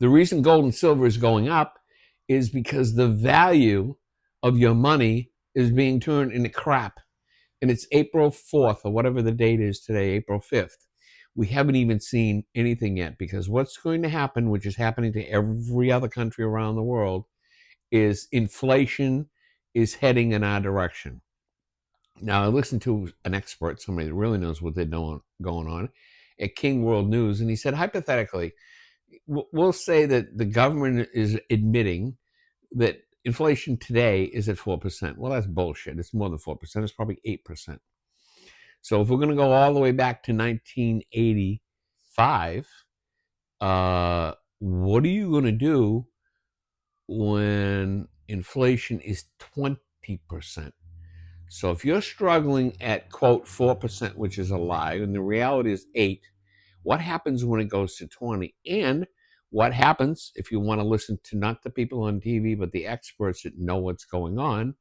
The reason gold and silver is going up is because the value of your money is being turned into crap. And it's April 4th or whatever the date is today, April 5th. We haven't even seen anything yet, because what's going to happen, which is happening to every other country around the world, is inflation is heading in our direction. Now, I listened to an expert, somebody that really knows what they're doing, going on at King World News, and he said, hypothetically, we'll say that the government is admitting that inflation today is at 4%. Well, that's bullshit. It's more than 4%. It's probably 8%. So if we're going to go all the way back to 1985, what are you going to do when inflation is 20%? So if you're struggling at, quote, 4%, which is a lie, and the reality is 8, what happens when it goes to 20? And what happens if you want to listen to not the people on TV, but the experts that know what's going on?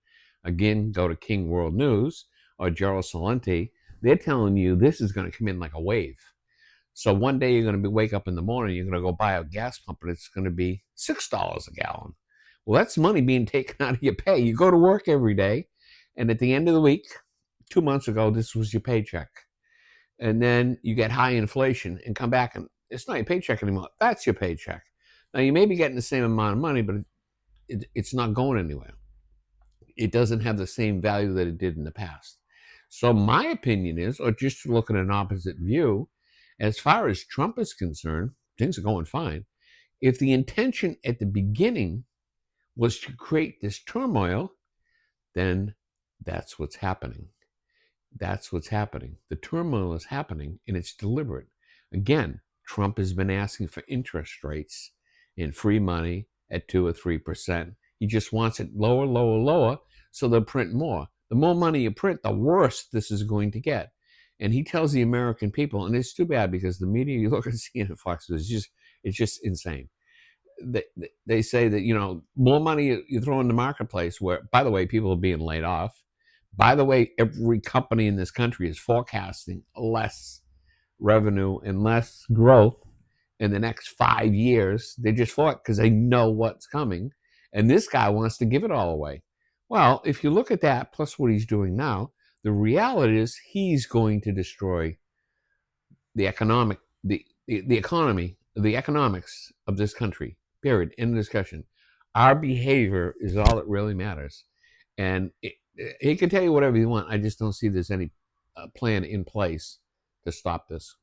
Again, go to King World News or Gerald Celente. They're telling you this is going to come in like a wave. So one day you're going to wake up in the morning, you're going to go buy a gas pump, and it's going to be $6 a gallon. Well, that's money being taken out of your pay. You go to work every day, and at the end of the week, 2 months ago, this was your paycheck. And then you get high inflation and come back, and it's not your paycheck anymore. That's your paycheck. Now, you may be getting the same amount of money, but it's not going anywhere. It doesn't have the same value that it did in the past. So my opinion is, or just to look at an opposite view, as far as Trump is concerned, things are going fine. If the intention at the beginning was to create this turmoil, then that's what's happening. That's what's happening. The turmoil is happening, and it's deliberate. Again, Trump has been asking for interest rates and free money at 2 or 3%. He just wants it lower, lower, lower, so they'll print more. The more money you print, the worse this is going to get. And he tells the American people, and it's too bad because the media, you look at CNN, Fox, it's just insane. They say that, more money you throw in the marketplace, where, by the way, people are being laid off. By the way, every company in this country is forecasting less revenue and less growth in the next 5 years. They just fought because they know what's coming. And this guy wants to give it all away. Well, if you look at that, plus what he's doing now, the reality is he's going to destroy the economy, the economics of this country. Period. End of discussion. Our behavior is all that really matters. And he can tell you whatever you want. I just don't see there's any plan in place to stop this.